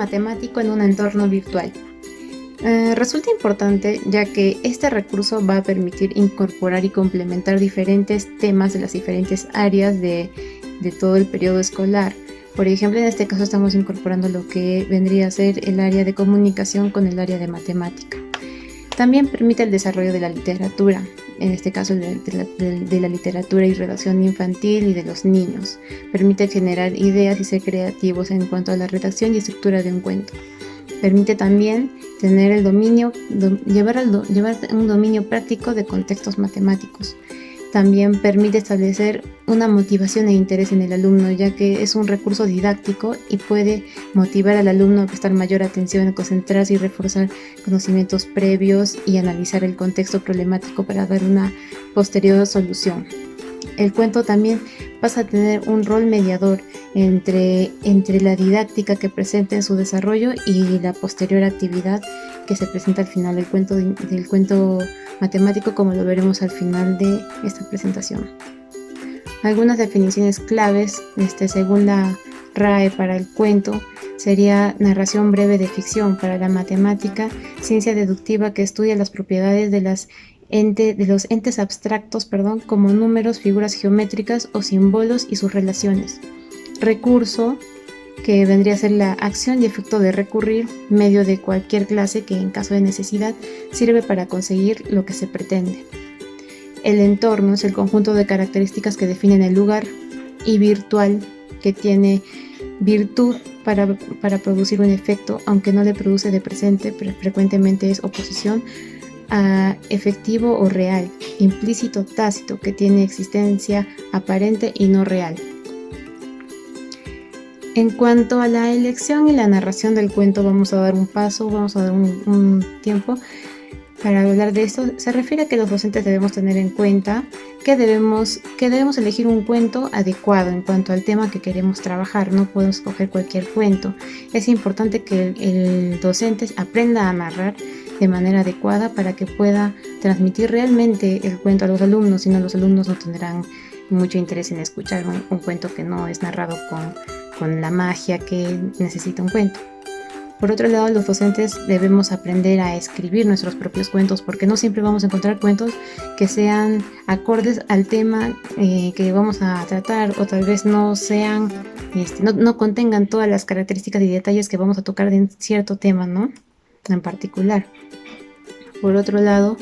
matemático en un entorno virtual. Resulta importante ya que este recurso va a permitir incorporar y complementar diferentes temas de las diferentes áreas de todo el periodo escolar. Por ejemplo, en este caso estamos incorporando lo que vendría a ser el área de comunicación con el área de matemática. También permite el desarrollo de la literatura, en este caso de la literatura y redacción infantil y de los niños. Permite generar ideas y ser creativos en cuanto a la redacción y estructura de un cuento. Permite también tener el dominio, llevar un dominio práctico de contextos matemáticos. También permite establecer una motivación e interés en el alumno, ya que es un recurso didáctico y puede motivar al alumno a prestar mayor atención, a concentrarse y reforzar conocimientos previos y analizar el contexto problemático para dar una posterior solución. El cuento también pasa a tener un rol mediador entre la didáctica que presenta en su desarrollo y la posterior actividad que se presenta al final del cuento matemático, como lo veremos al final de esta presentación. Algunas definiciones claves, según la RAE para el cuento, sería narración breve de ficción. Para la matemática, ciencia deductiva que estudia las propiedades de los entes abstractos, como números, figuras geométricas o símbolos y sus relaciones. Recurso, que vendría a ser la acción y efecto de recurrir, medio de cualquier clase que en caso de necesidad sirve para conseguir lo que se pretende. El entorno es el conjunto de características que definen el lugar, y virtual, que tiene virtud para producir un efecto, aunque no le produce de presente, pero frecuentemente es oposición a efectivo o real, implícito, tácito, que tiene existencia aparente y no real. En cuanto a la elección y la narración del cuento, vamos a dar un tiempo para hablar de esto. Se refiere a que los docentes debemos tener en cuenta que debemos elegir un cuento adecuado en cuanto al tema que queremos trabajar. No podemos escoger cualquier cuento. Es importante que el docente aprenda a narrar de manera adecuada para que pueda transmitir realmente el cuento a los alumnos, si no los alumnos no tendrán mucho interés en escuchar un cuento que no es narrado con la magia que necesita un cuento. Por otro lado, los docentes debemos aprender a escribir nuestros propios cuentos, porque no siempre vamos a encontrar cuentos que sean acordes al tema que vamos a tratar, o tal vez no sean, no contengan todas las características y detalles que vamos a tocar de cierto tema, ¿no? En particular. Por otro lado,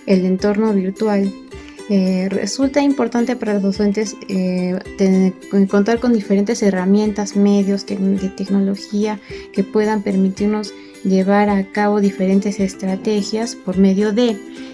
el entorno virtual. Resulta importante para los docentes contar con diferentes herramientas, medios de tecnología que puedan permitirnos llevar a cabo diferentes estrategias por medio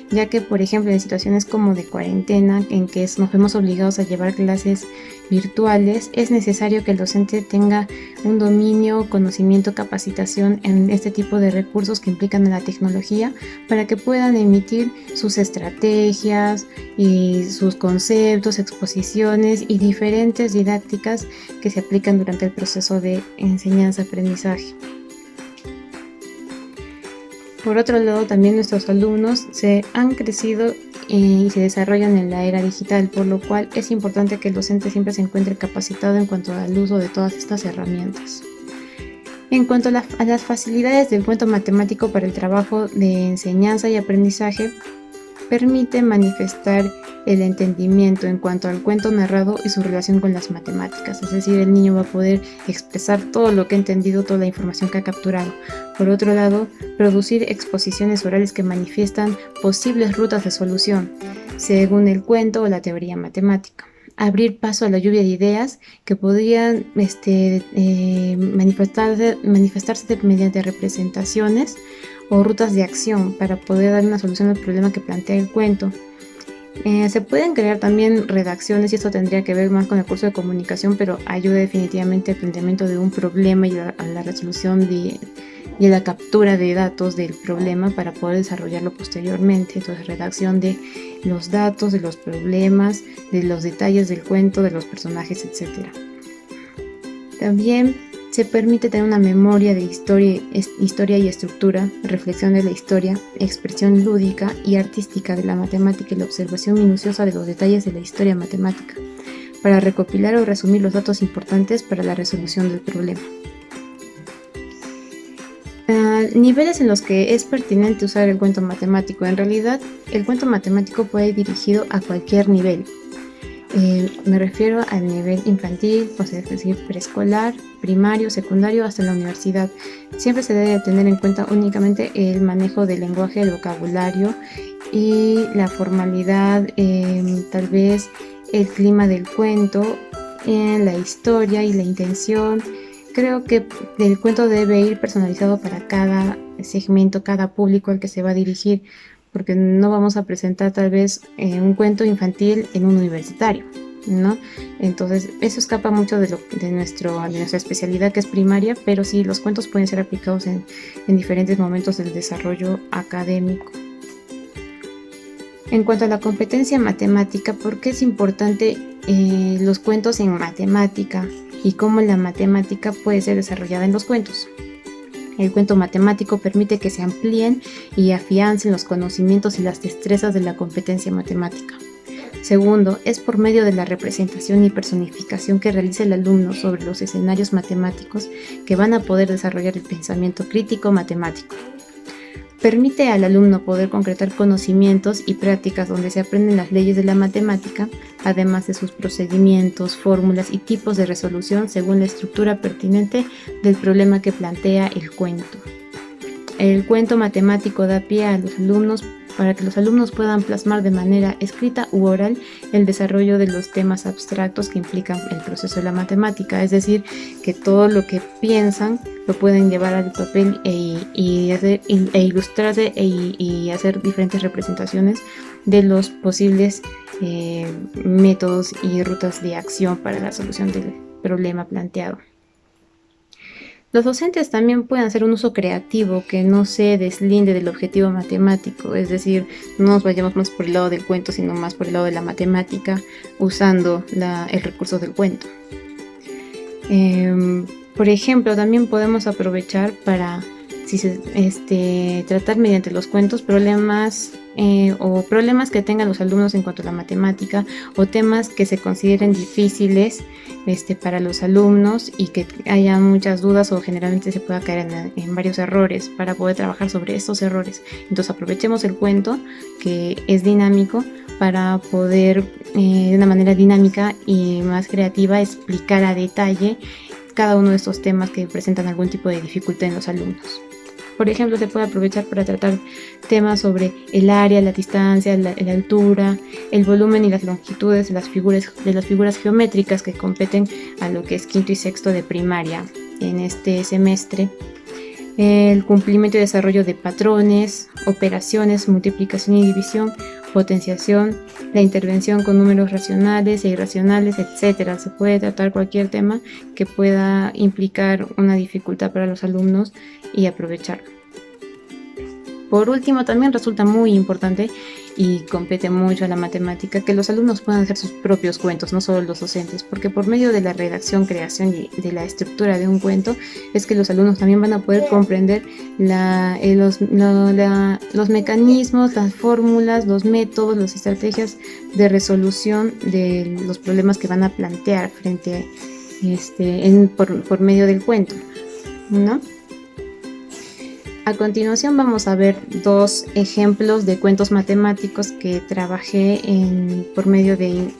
ya que, por ejemplo, en situaciones como de cuarentena, en que nos vemos obligados a llevar clases virtuales, es necesario que el docente tenga un dominio, conocimiento, capacitación en este tipo de recursos que implican a la tecnología, para que puedan emitir sus estrategias y sus conceptos, exposiciones y diferentes didácticas que se aplican durante el proceso de enseñanza-aprendizaje. Por otro lado, también nuestros alumnos se han crecido y se desarrollan en la era digital, por lo cual es importante que el docente siempre se encuentre capacitado en cuanto al uso de todas estas herramientas. En cuanto a las facilidades del cuento matemático para el trabajo de enseñanza y aprendizaje, permite manifestar el entendimiento en cuanto al cuento narrado y su relación con las matemáticas, es decir, el niño va a poder expresar todo lo que ha entendido, toda la información que ha capturado. Por otro lado, producir exposiciones orales que manifiestan posibles rutas de solución, según el cuento o la teoría matemática. Abrir paso a la lluvia de ideas que podrían manifestarse mediante representaciones o rutas de acción para poder dar una solución al problema que plantea el cuento. Se pueden crear también redacciones, y esto tendría que ver más con el curso de comunicación, pero ayuda definitivamente al planteamiento de un problema y a la resolución y a la captura de datos del problema para poder desarrollarlo posteriormente. Entonces, redacción de los datos, de los problemas, de los detalles del cuento, de los personajes, etc. También se permite tener una memoria de historia y estructura, reflexión de la historia, expresión lúdica y artística de la matemática y la observación minuciosa de los detalles de la historia matemática, para recopilar o resumir los datos importantes para la resolución del problema. Niveles en los que es pertinente usar el cuento matemático. En realidad, el cuento matemático puede ir dirigido a cualquier nivel. Me refiero al nivel infantil, o sea, es decir, preescolar, primario, secundario, hasta la universidad. Siempre se debe tener en cuenta únicamente el manejo del lenguaje, el vocabulario y la formalidad, tal vez el clima del cuento, la historia y la intención. Creo que el cuento debe ir personalizado para cada segmento, cada público al que se va a dirigir, porque no vamos a presentar tal vez un cuento infantil en un universitario, ¿no? Entonces eso escapa mucho de nuestra especialidad, que es primaria, pero sí, los cuentos pueden ser aplicados en diferentes momentos del desarrollo académico. En cuanto a la competencia matemática, ¿por qué es importante los cuentos en matemática y cómo la matemática puede ser desarrollada en los cuentos? El cuento matemático permite que se amplíen y afiancen los conocimientos y las destrezas de la competencia matemática. Segundo, es por medio de la representación y personificación que realiza el alumno sobre los escenarios matemáticos que van a poder desarrollar el pensamiento crítico matemático. Permite al alumno poder concretar conocimientos y prácticas donde se aprenden las leyes de la matemática, además de sus procedimientos, fórmulas y tipos de resolución según la estructura pertinente del problema que plantea el cuento. El cuento matemático da pie a los alumnos para que los alumnos puedan plasmar de manera escrita u oral el desarrollo de los temas abstractos que implican el proceso de la matemática, es decir, que todo lo que piensan lo pueden llevar al papel e ilustrarse y hacer diferentes representaciones de los posibles métodos y rutas de acción para la solución del problema planteado. Los docentes también pueden hacer un uso creativo que no se deslinde del objetivo matemático, es decir, no nos vayamos más por el lado del cuento, sino más por el lado de la matemática, usando el recurso del cuento. Por ejemplo, también podemos aprovechar para tratar mediante los cuentos problemas que tengan los alumnos en cuanto a la matemática, o temas que se consideren difíciles para los alumnos y que haya muchas dudas, o generalmente se pueda caer en varios errores, para poder trabajar sobre estos errores. Entonces aprovechemos el cuento, que es dinámico, para poder de una manera dinámica y más creativa explicar a detalle cada uno de estos temas que presentan algún tipo de dificultad en los alumnos. Por ejemplo, se puede aprovechar para tratar temas sobre el área, la distancia, la altura, el volumen y las longitudes de las figuras geométricas que competen a lo que es quinto y sexto de primaria en este semestre. El cumplimiento y desarrollo de patrones, operaciones, multiplicación y división, potenciación, la intervención con números racionales e irracionales, etc. Se puede tratar cualquier tema que pueda implicar una dificultad para los alumnos y aprovecharlo. Por último, también resulta muy importante y compete mucho a la matemática que los alumnos puedan hacer sus propios cuentos, no solo los docentes, porque por medio de la redacción, creación y de la estructura de un cuento es que los alumnos también van a poder comprender los mecanismos, las fórmulas, los métodos, las estrategias de resolución de los problemas que van a plantear frente por medio del cuento, ¿no? A continuación vamos a ver dos ejemplos de cuentos matemáticos que trabajé por medio de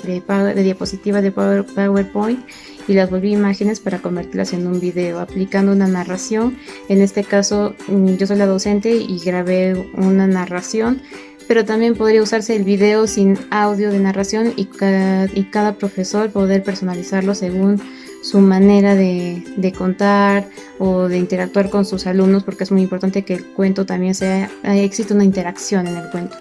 diapositivas de PowerPoint y las volví imágenes para convertirlas en un video aplicando una narración. En este caso yo soy la docente y grabé una narración, pero también podría usarse el video sin audio de narración y cada profesor poder personalizarlo según su manera de contar o de interactuar con sus alumnos, porque es muy importante que el cuento también existe una interacción en el cuento.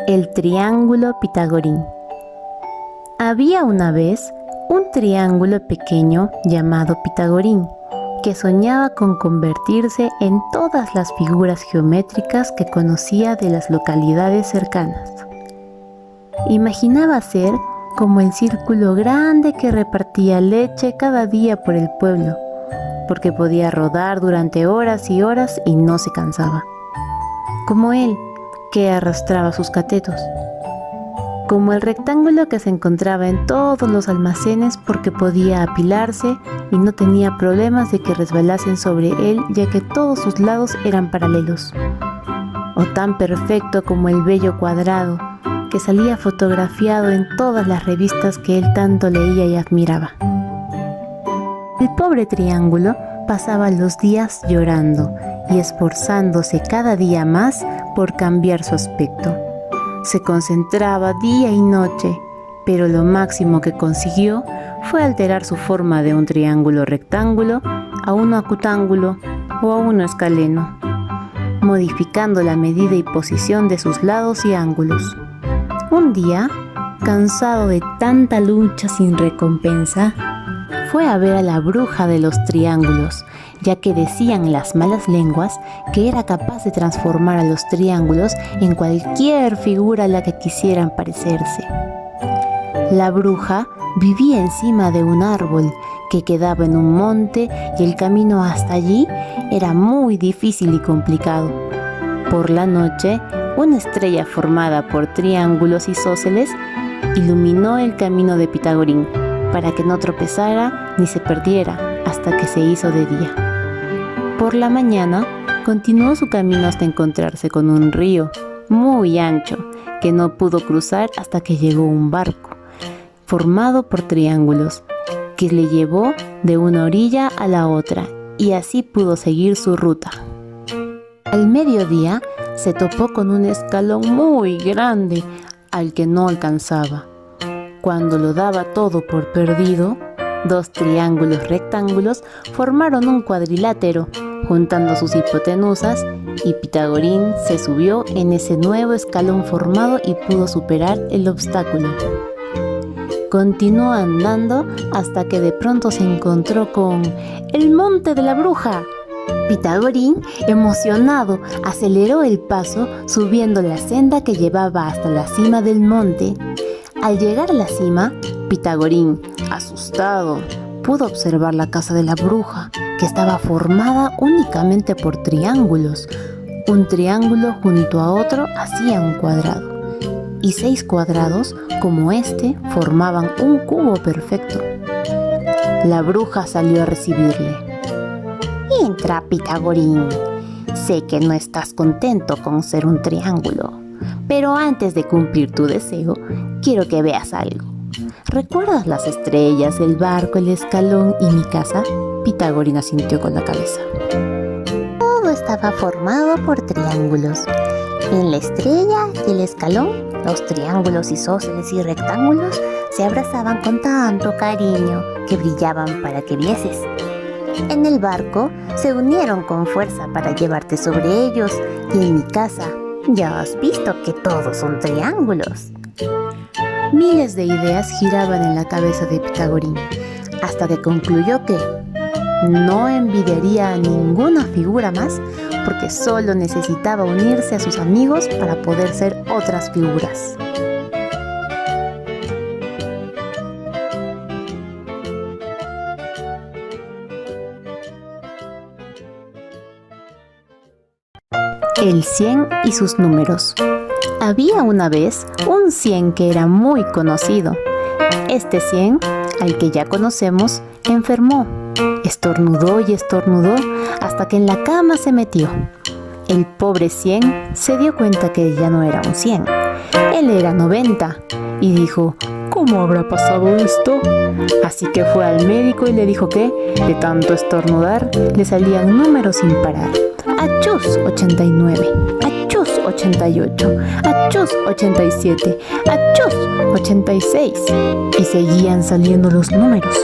El triángulo pitagorín. Había una vez un triángulo pequeño llamado Pitagorín, que soñaba con convertirse en todas las figuras geométricas que conocía de las localidades cercanas. Imaginaba ser como el círculo grande que repartía leche cada día por el pueblo, porque podía rodar durante horas y horas y no se cansaba, como él, que arrastraba sus catetos. como el rectángulo que se encontraba en todos los almacenes porque podía apilarse y no tenía problemas de que resbalasen sobre él ya que todos sus lados eran paralelos. O tan perfecto como el bello cuadrado que salía fotografiado en todas las revistas que él tanto leía y admiraba. El pobre triángulo pasaba los días llorando y esforzándose cada día más por cambiar su aspecto. Se concentraba día y noche, pero lo máximo que consiguió fue alterar su forma de un triángulo rectángulo a un acutángulo o a un escaleno, modificando la medida y posición de sus lados y ángulos. Un día, cansado de tanta lucha sin recompensa, fue a ver a la bruja de los triángulos, ya que decían las malas lenguas que era capaz de transformar a los triángulos en cualquier figura a la que quisieran parecerse. La bruja vivía encima de un árbol que quedaba en un monte y el camino hasta allí era muy difícil y complicado. Por la noche, una estrella formada por triángulos isósceles iluminó el camino de Pitagorín para que no tropezara ni se perdiera hasta que se hizo de día. Por la mañana, continuó su camino hasta encontrarse con un río muy ancho que no pudo cruzar hasta que llegó un barco formado por triángulos que le llevó de una orilla a la otra y así pudo seguir su ruta. Al mediodía se topó con un escalón muy grande al que no alcanzaba. Cuando lo daba todo por perdido, dos triángulos rectángulos formaron un cuadrilátero, juntando sus hipotenusas, y Pitagorín se subió en ese nuevo escalón formado y pudo superar el obstáculo. Continuó andando hasta que de pronto se encontró con el monte de la bruja. Pitagorín, emocionado, aceleró el paso subiendo la senda que llevaba hasta la cima del monte. Al llegar a la cima, Pitagorín, asustado, pudo observar la casa de la bruja, que estaba formada únicamente por triángulos. Un triángulo junto a otro hacía un cuadrado, y 6 cuadrados como este formaban un cubo perfecto. La bruja salió a recibirle. «Entra, Pitagorín. Sé que no estás contento con ser un triángulo, pero antes de cumplir tu deseo, quiero que veas algo. ¿Recuerdas las estrellas, el barco, el escalón y mi casa?» Pitagorín asintió con la cabeza. «Todo estaba formado por triángulos. En la estrella y el escalón, los triángulos isósceles y rectángulos se abrazaban con tanto cariño que brillaban para que vieses. En el barco se unieron con fuerza para llevarte sobre ellos y en mi casa ya has visto que todos son triángulos». Miles de ideas giraban en la cabeza de Pitagorín, hasta que concluyó que no envidiaría a ninguna figura más porque solo necesitaba unirse a sus amigos para poder ser otras figuras. El 100 y sus números. Había una vez un 100 que era muy conocido. Este 100, al que ya conocemos, enfermó. Estornudó y estornudó hasta que en la cama se metió. El pobre 100 se dio cuenta que ya no era un 100. Él era 90 y dijo: ¿cómo habrá pasado esto? Así que fue al médico y le dijo que, de tanto estornudar, le salían números sin parar. Achus 89, achus 88, achus 87, achus 86 y seguían saliendo los números.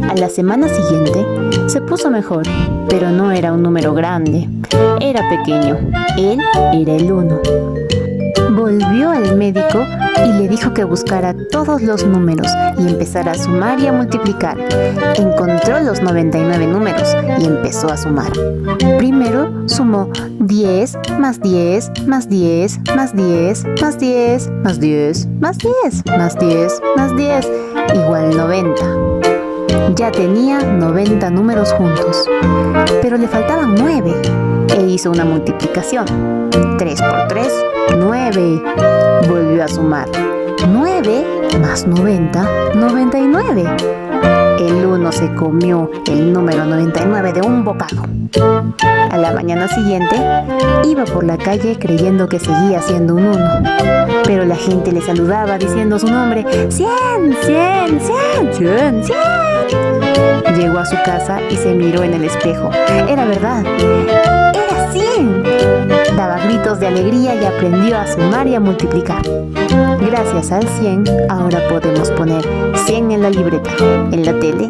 A la semana siguiente se puso mejor, pero no era un número grande, era pequeño, él era el 1. Volvió al médico y le dijo que buscara todos los números y empezara a sumar y a multiplicar. Encontró los 99 números y empezó a sumar. Primero sumó 10 más 10 más 10 más 10 más 10 más 10 más 10 más 10 más 10 igual 90. Ya tenía 90 números juntos, pero le faltaban 9 e hizo una multiplicación. 3 por 3, 9. Volvió a sumar. 9 más 90, 99. El 1 se comió el número 99 de un bocado. A la mañana siguiente, iba por la calle creyendo que seguía siendo un 1. Pero la gente le saludaba diciendo su nombre: 100, 100, 100, 100, 100. Llegó a su casa y se miró en el espejo. Era verdad, era 100. Daba gritos de alegría y aprendió a sumar y a multiplicar. Gracias al 100, ahora podemos poner 100 en la libreta, en la tele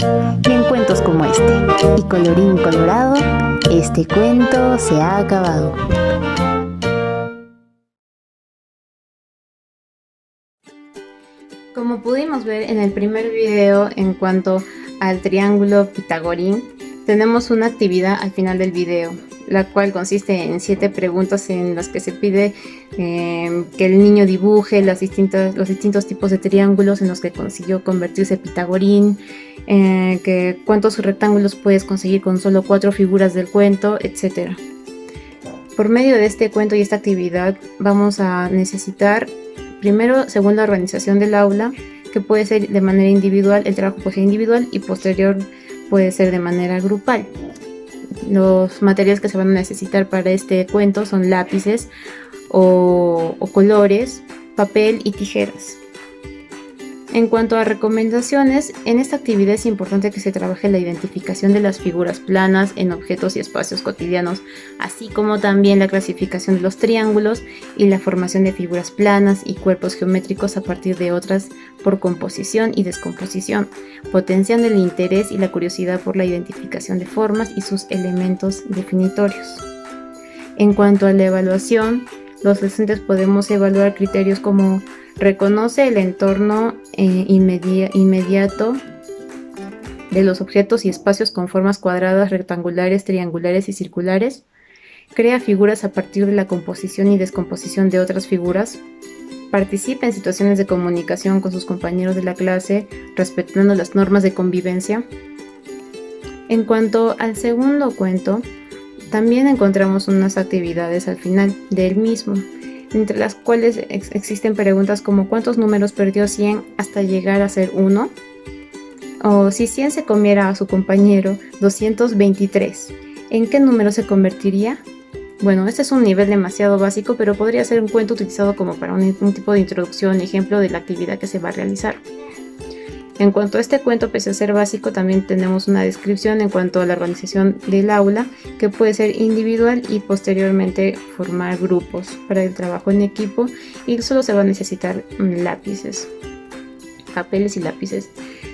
y en cuentos como este. Y colorín colorado, este cuento se ha acabado. Como pudimos ver en el primer video en cuanto al triángulo Pitagorín, tenemos una actividad al final del video, la cual consiste en 7 preguntas en las que se pide que el niño dibuje los distintos tipos de triángulos en los que consiguió convertirse Pitagorín, que cuántos rectángulos puedes conseguir con solo 4 figuras del cuento, etc. Por medio de este cuento y esta actividad vamos a necesitar, primero, según la organización del aula, que puede ser de manera individual, el trabajo puede ser individual y posterior puede ser de manera grupal. Los materiales que se van a necesitar para este cuento son lápices o colores, papel y tijeras. En cuanto a recomendaciones, en esta actividad es importante que se trabaje la identificación de las figuras planas en objetos y espacios cotidianos, así como también la clasificación de los triángulos y la formación de figuras planas y cuerpos geométricos a partir de otras por composición y descomposición, potenciando el interés y la curiosidad por la identificación de formas y sus elementos definitorios. En cuanto a la evaluación, los docentes podemos evaluar criterios como: reconoce el entorno inmediato de los objetos y espacios con formas cuadradas, rectangulares, triangulares y circulares. Crea figuras a partir de la composición y descomposición de otras figuras. Participa en situaciones de comunicación con sus compañeros de la clase, respetando las normas de convivencia. En cuanto al segundo cuento, también encontramos unas actividades al final del mismo, entre las cuales existen preguntas como: ¿cuántos números perdió 100 hasta llegar a ser 1? O si 100 se comiera a su compañero 223, ¿en qué número se convertiría? Bueno, este es un nivel demasiado básico, pero podría ser un cuento utilizado como para un tipo de introducción, ejemplo de la actividad que se va a realizar. En cuanto a este cuento, pese a ser básico, también tenemos una descripción en cuanto a la organización del aula, que puede ser individual y posteriormente formar grupos para el trabajo en equipo, y solo se va a necesitar lápices, papeles y lápices.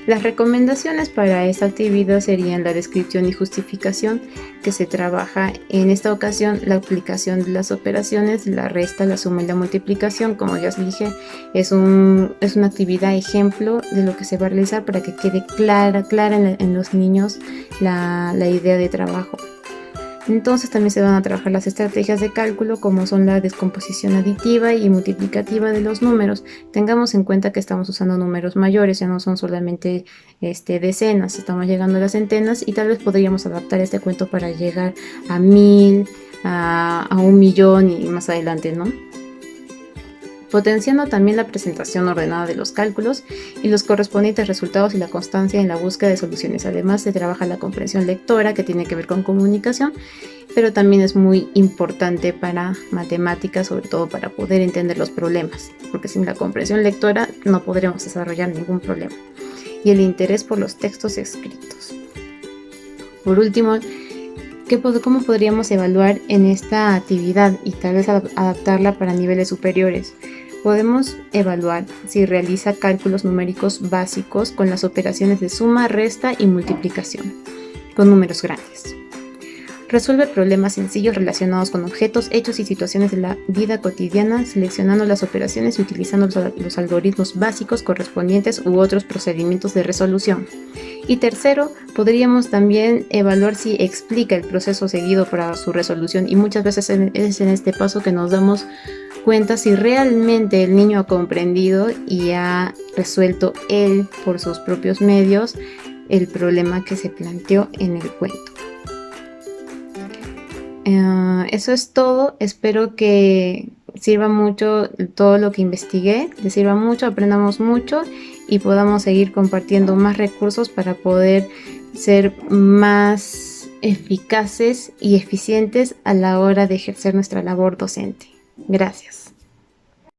Las recomendaciones para esta actividad serían la descripción y justificación, que se trabaja en esta ocasión la aplicación de las operaciones, la resta, la suma y la multiplicación. Como ya os dije, es una actividad ejemplo de lo que se va a realizar para que quede clara en los niños la idea de trabajo. Entonces también se van a trabajar las estrategias de cálculo, como son la descomposición aditiva y multiplicativa de los números. Tengamos en cuenta que estamos usando números mayores, ya no son solamente decenas, estamos llegando a las centenas, y tal vez podríamos adaptar este cuento para llegar a 1000, a 1.000.000 y más adelante, ¿no? Potenciando también la presentación ordenada de los cálculos y los correspondientes resultados y la constancia en la búsqueda de soluciones. Además, se trabaja la comprensión lectora, que tiene que ver con comunicación, pero también es muy importante para matemáticas, sobre todo para poder entender los problemas, porque sin la comprensión lectora no podremos desarrollar ningún problema. Y el interés por los textos escritos. Por último, ¿cómo podríamos evaluar en esta actividad y tal vez adaptarla para niveles superiores? Podemos evaluar si realiza cálculos numéricos básicos con las operaciones de suma, resta y multiplicación con números grandes. Resuelve problemas sencillos relacionados con objetos, hechos y situaciones de la vida cotidiana, seleccionando las operaciones y utilizando los algoritmos básicos correspondientes u otros procedimientos de resolución. Y tercero, podríamos también evaluar si explica el proceso seguido para su resolución, y muchas veces es en este paso que nos damos cuenta si realmente el niño ha comprendido y ha resuelto él por sus propios medios el problema que se planteó en el cuento. Eso es todo. Espero que sirva mucho todo lo que investigué, les sirva mucho, aprendamos mucho y podamos seguir compartiendo más recursos para poder ser más eficaces y eficientes a la hora de ejercer nuestra labor docente. Gracias.